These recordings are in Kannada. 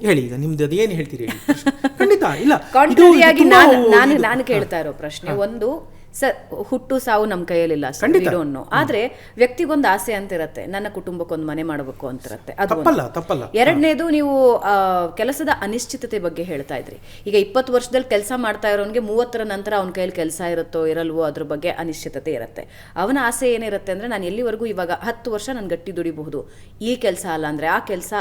ಹೇಳಿ ಈಗ ನಿಮ್ದು ಅದು ಏನು ಹೇಳ್ತೀರಿ ಹೇಳಿ. ಖಂಡಿತ ಇಲ್ಲ, ಕಾಂಟ್ರರಿಯಾಗಿ ನಾನು ಕೇಳ್ತಾ ಇರೋ ಪ್ರಶ್ನೆ ಒಂದು, ಸರ್ ಹುಟ್ಟು ಸಾವು ನಮ್ಮ ಕೈಯಲ್ಲಿಲ್ಲ, ಆದ್ರೆ ವ್ಯಕ್ತಿಗೊಂದು ಆಸೆ ಅಂತ ಇರತ್ತೆ, ನನ್ನ ಕುಟುಂಬಕ್ಕೊಂದು ಮನೆ ಮಾಡಬೇಕು ಅಂತ ಇರತ್ತೆ, ಅದು ತಪ್ಪಲ್ಲ. ಎರಡನೇದು ನೀವು ಕೆಲಸದ ಅನಿಶ್ಚಿತತೆ ಬಗ್ಗೆ ಹೇಳ್ತಾ ಇದ್ರಿ. ಈಗ 20 ವರ್ಷದಲ್ಲಿ ಕೆಲಸ ಮಾಡ್ತಾ ಇರೋನ್ಗೆ 30ರ ನಂತರ ಅವನ ಕೈಯಲ್ಲಿ ಕೆಲಸ ಇರುತ್ತೋ ಇರಲ್ವೋ ಅದ್ರ ಬಗ್ಗೆ ಅನಿಶ್ಚಿತತೆ ಇರುತ್ತೆ. ಅವನ ಆಸೆ ಏನಿರುತ್ತೆ ಅಂದ್ರೆ, ನಾನು ಎಲ್ಲಿವರೆಗೂ ಇವಾಗ 10 ವರ್ಷ ನಾನು ಗಟ್ಟಿ ದುಡಿಬಹುದು, ಈ ಕೆಲಸ ಅಲ್ಲ ಅಂದ್ರೆ ಆ ಕೆಲಸ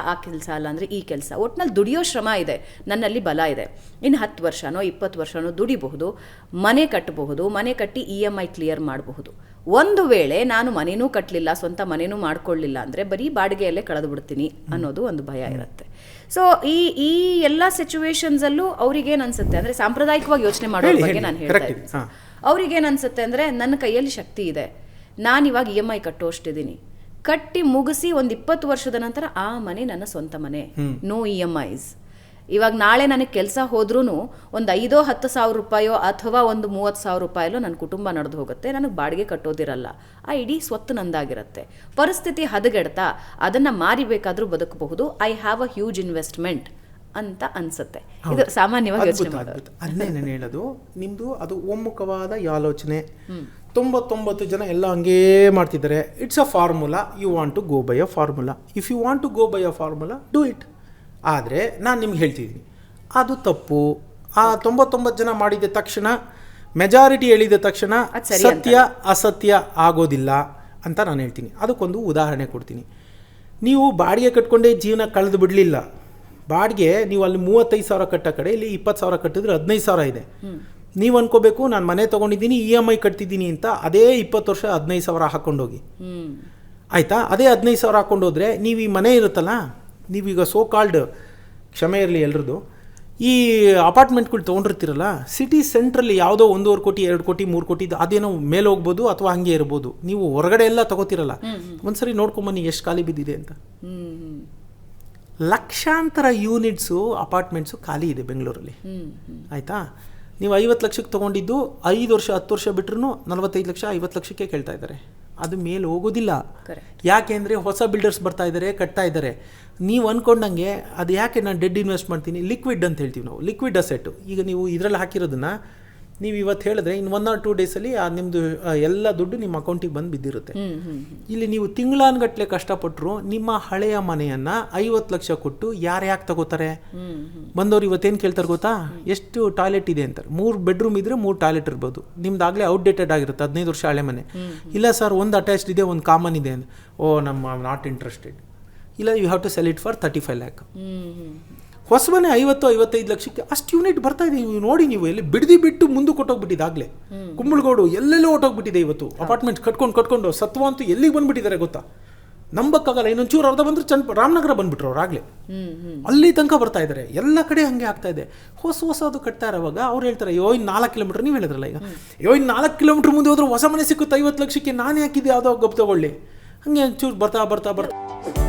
ಅಲ್ಲ ಅಂದ್ರೆ ಈ ಕೆಲಸ, ಒಟ್ನಲ್ಲಿ ದುಡಿಯೋ ಶ್ರಮ ಇದೆ, ನನ್ನಲ್ಲಿ ಬಲ ಇದೆ, ಇನ್ನು 10 ವರ್ಷನೋ 20 ವರ್ಷನೋ ದುಡಿಬಹುದು, ಮನೆ ಕಟ್ಟಬಹುದು, ಮನೆ ಕಟ್ಟಿ EMI ಕ್ಲಿಯರ್ ಮಾಡಬಹುದು. ಒಂದು ವೇಳೆ ನಾನು ಮನೇನೂ ಕಟ್ಟಲಿಲ್ಲ, ಸ್ವಂತ ಮನೇನೂ ಮಾಡ್ಕೊಳ್ಳಿಲ್ಲ ಅಂದರೆ ಬರೀ ಬಾಡಿಗೆಯಲ್ಲೇ ಕಳೆದು ಬಿಡ್ತೀನಿ ಅನ್ನೋದು ಒಂದು ಭಯ ಇರುತ್ತೆ. ಸೊ ಈ ಎಲ್ಲ ಸಿಚುವೇಶನ್ಸಲ್ಲೂ ಅವ್ರಿಗೇನು ಅನ್ಸುತ್ತೆ ಅಂದರೆ, ಸಾಂಪ್ರದಾಯಿಕವಾಗಿ ಯೋಚನೆ ಮಾಡೋದ್ರ ಬಗ್ಗೆ ನಾನು ಹೇಳ್ತಾ ಇದ್ದೀನಿ, ಅವ್ರಿಗೇನು ಅನ್ಸುತ್ತೆ ಅಂದರೆ, ನನ್ನ ಕೈಯಲ್ಲಿ ಶಕ್ತಿ ಇದೆ, ನಾನಿವಾಗ EMI ಕಟ್ಟೋಷ್ಟಿದ್ದೀನಿ, ಕಟ್ಟಿ ಮುಗಿಸಿ ಒಂದು 20 ವರ್ಷದ ನಂತರ ಆ ಮನೆ ನನ್ನ ಸ್ವಂತ ಮನೆ, ನೋ EMIs. ಇವಾಗ ನಾಳೆ ನನಗೆ ಕೆಲಸ ಹೋದ್ರೂ ಒಂದು 5-10 ಸಾವಿರ ರೂಪಾಯೋ ಅಥವಾ ಒಂದು 30 ಸಾವಿರ ರೂಪಾಯಲ್ಲೋ ನನ್ನ ಕುಟುಂಬ ನಡೆದು ಹೋಗುತ್ತೆ, ನನಗೆ ಬಾಡಿಗೆ ಕಟ್ಟೋದಿರಲ್ಲ, ಆ ಇಡೀ ಸ್ವತ್ತು ನಂದಾಗಿರುತ್ತೆ. ಪರಿಸ್ಥಿತಿ ಹದಗೆಡ್ತಾ ಅದನ್ನು ಮಾರಿಬೇಕಾದ್ರೂ ಬದುಕಬಹುದು, I have a huge investment ಅಂತ ಅನ್ಸುತ್ತೆ. ಇದು ಸಾಮಾನ್ಯವಾಗಿ ಯೋಚನೆ ಮಾಡೋದು. ಅದನ್ನೇ ನಾನು ಹೇಳೋದು, ನಿಮ್ಮದು ಅದು ಒಮ್ಮುಖವಾದ ಆಲೋಚನೆ. 99 ಜನ ಎಲ್ಲ ಹಂಗೇ ಮಾಡ್ತಿದ್ದಾರೆ. It's a formula, you want to go by a formula. If you want to go by a formula, do it. ಆದರೆ ನಾನು ನಿಮ್ಗೆ ಹೇಳ್ತಿದ್ದೀನಿ, ಅದು ತಪ್ಪು. ಆ 99 ಜನ ಮಾಡಿದ ತಕ್ಷಣ, ಮೆಜಾರಿಟಿ ಹೇಳಿದ ತಕ್ಷಣ ಸತ್ಯ ಅಸತ್ಯ ಆಗೋದಿಲ್ಲ ಅಂತ ನಾನು ಹೇಳ್ತೀನಿ. ಅದಕ್ಕೊಂದು ಉದಾಹರಣೆ ಕೊಡ್ತೀನಿ. ನೀವು ಬಾಡಿಗೆ ಕಟ್ಕೊಂಡೇ ಜೀವನ ಕಳೆದು ಬಿಡಲಿಲ್ಲ. ಬಾಡಿಗೆ ನೀವು ಅಲ್ಲಿ 35 ಸಾವಿರ ಕಟ್ಟೋ ಕಡೆ ಇಲ್ಲಿ 20 ಸಾವಿರ ಕಟ್ಟಿದ್ರೆ 15 ಸಾವಿರ ಇದೆ. ನೀವು ಅನ್ಕೋಬೇಕು, ನಾನು ಮನೆ ತೊಗೊಂಡಿದ್ದೀನಿ, EMI ಕಟ್ತಿದ್ದೀನಿ ಅಂತ. ಅದೇ 20 ವರ್ಷ 15 ಸಾವಿರ ಹಾಕ್ಕೊಂಡೋಗಿ, ಆಯಿತಾ? ಅದೇ 15 ಸಾವಿರ ಹಾಕ್ಕೊಂಡೋದ್ರೆ ನೀವು ಈ ಮನೆ ಇರುತ್ತಲ್ಲ, ನೀವೀಗ ಸೋ ಕಾಲ್ಡ್, ಕ್ಷಮೆ ಇರಲಿ ಎಲ್ರದ್ದು, ಈ ಅಪಾರ್ಟ್ಮೆಂಟ್ಗಳು ತೊಗೊಂಡಿರ್ತೀರಲ್ಲ, ಸಿಟಿ ಸೆಂಟ್ರಲ್ಲಿ ಯಾವುದೋ 1.5 ಕೋಟಿ 2 ಕೋಟಿ 3 ಕೋಟಿ ಅದೇನೋ ಮೇಲೆ ಹೋಗ್ಬೋದು ಅಥವಾ ಹಂಗೆ ಇರ್ಬೋದು. ನೀವು ಹೊರಗಡೆ ಎಲ್ಲ ತಗೋತಿರಲ್ಲ, ಒಂದ್ಸರಿ ನೋಡ್ಕೊಂಬನ್ನಿ ಎಷ್ಟು ಖಾಲಿ ಬಿದ್ದಿದೆ ಅಂತ. ಲಕ್ಷಾಂತರ ಯೂನಿಟ್ಸು ಅಪಾರ್ಟ್ಮೆಂಟ್ಸು ಖಾಲಿ ಇದೆ ಬೆಂಗಳೂರಲ್ಲಿ, ಆಯಿತಾ? ನೀವು 50 ಲಕ್ಷಕ್ಕೆ ತೊಗೊಂಡಿದ್ದು 5 ವರ್ಷ 10 ವರ್ಷ ಬಿಟ್ರೂ 45 ಲಕ್ಷ 50 ಲಕ್ಷಕ್ಕೆ ಕೇಳ್ತಾ ಇದ್ದಾರೆ. ಅದು ಮೇಲೆ ಹೋಗೋದಿಲ್ಲ. ಯಾಕೆ ಅಂದರೆ ಹೊಸ ಬಿಲ್ಡರ್ಸ್ ಬರ್ತಾ ಇದ್ದಾರೆ, ಕಟ್ತಾ ಇದ್ದಾರೆ. ನೀವು ಅಂದ್ಕೊಂಡಂಗೆ ಅದು ಯಾಕೆ ನಾನು ಡೆಡ್ ಇನ್ವೆಸ್ಟ್ ಮಾಡ್ತೀನಿ, ಲಿಕ್ವಿಡ್ ಅಂತ ಹೇಳ್ತೀವಿ ನಾವು, ಲಿಕ್ವಿಡ್ ಅಸೆಟ್. ಈಗ ನೀವು ಇದರಲ್ಲಿ ಹಾಕಿರೋದನ್ನು ನೀವು ಇವತ್ತು ಹೇಳಿದ್ರೆ ಇನ್ನು 1 or 2 ಡೇಸಲ್ಲಿ ನಿಮ್ಮದು ಎಲ್ಲ ದುಡ್ಡು ನಿಮ್ಮ ಅಕೌಂಟಿಗೆ ಬಂದು ಬಿದ್ದಿರುತ್ತೆ. ಇಲ್ಲಿ ನೀವು ತಿಂಗಳಾನ್ಗಟ್ಲೆ ಕಷ್ಟಪಟ್ಟರು ನಿಮ್ಮ ಹಳೆಯ ಮನೆಯನ್ನು 50 ಲಕ್ಷ ಕೊಟ್ಟು ಯಾಕೆ ತಗೋತಾರೆ? ಬಂದವರು ಇವತ್ತೇನು ಕೇಳ್ತಾರೆ ಗೊತ್ತಾ, ಎಷ್ಟು ಟಾಯ್ಲೆಟ್ ಇದೆ ಅಂತಾರೆ. 3 ಬೆಡ್ರೂಮ್ ಇದ್ದರೆ 3 ಟಾಯ್ಲೆಟ್ ಇರ್ಬೋದು. ನಿಮ್ದಾಗಲೇ ಔಟ್ಡೇಟೆಡ್ ಆಗಿರುತ್ತೆ, 15 ವರ್ಷ ಹಳೆ ಮನೆ. ಇಲ್ಲ ಸರ್, ಒಂದು ಅಟ್ಯಾಚ್ಡ್ ಇದೆ, ಒಂದು ಕಾಮನ್ ಇದೆ. ಓ, ನಮ್ಮ ನಾಟ್ ಇಂಟ್ರೆಸ್ಟೆಡ್. ಇಲ್ಲ, you have to sell it for 35 lakh. ಹೊಸ ಮನೆ 50-55 ಲಕ್ಷಕ್ಕೆ ಅಷ್ಟು ಯೂನಿಟ್ ಬರ್ತಾ ಇದೆ. ನೀವು ನೋಡಿ, ನೀವು ಎಲ್ಲಿ ಬಿಟ್ಟು ಮುಂದೆ ಕೊಟ್ಟೋಗ್ಬಿಟ್ಟಿದೆ. ಆಗಲೇ ಕುಂಬಳಗೋಡು ಎಲ್ಲೆಲ್ಲೋ ಹೊಟ್ಟೋಗ್ಬಿಟ್ಟಿದೆ. ಇವತ್ತು ಅಪಾರ್ಟ್ಮೆಂಟ್ ಕಟ್ಕೊಂಡು ಸತ್ವಂತೂ ಎಲ್ಲಿಗೆ ಬಂದುಬಿಟ್ಟಿದ್ದಾರೆ ಗೊತ್ತಾ? ನಂಬಕ್ಕಾಗಲ್ಲ. ಇನ್ನೊಂಚೂರು ಅರ್ಧ ಬಂದರೆ ರಾಮನಗರ ಬಂದುಬಿಟ್ರು ಅವ್ರು. ಆಗಲೇ ಅಲ್ಲಿ ತನಕ ಬರ್ತಾ ಇದ್ದಾರೆ. ಎಲ್ಲ ಕಡೆ ಹಾಗೆ ಆಗ್ತಾ ಇದೆ. ಹೊಸದು ಕಟ್ತಾ ಇರೋವಾಗ ಅವ್ರು ಹೇಳ್ತಾರೆ, ಅಯ್ಯೋ ಇನ್ನು 4 ಕಿಲೋಮೀಟರ್, ನೀವು ಹೇಳಿದ್ರಲ್ಲ ಈಗ, ಅಯ್ಯೋ ಇನ್ನು 4 ಕಿಲೋಮೀಟರ್ ಮುಂದೆ ಹೋದ್ರೆ ಹೊಸ ಮನೆ ಸಿಕ್ಕುತ್ತೆ 50 ಲಕ್ಷಕ್ಕೆ, ನಾನು ಯಾಕಿದೆ ಯಾವುದೋ ಗಪ್ ತಗೊಳ್ಳಿ. ಹಂಗೆ ಚೂರು ಬರ್ತಾ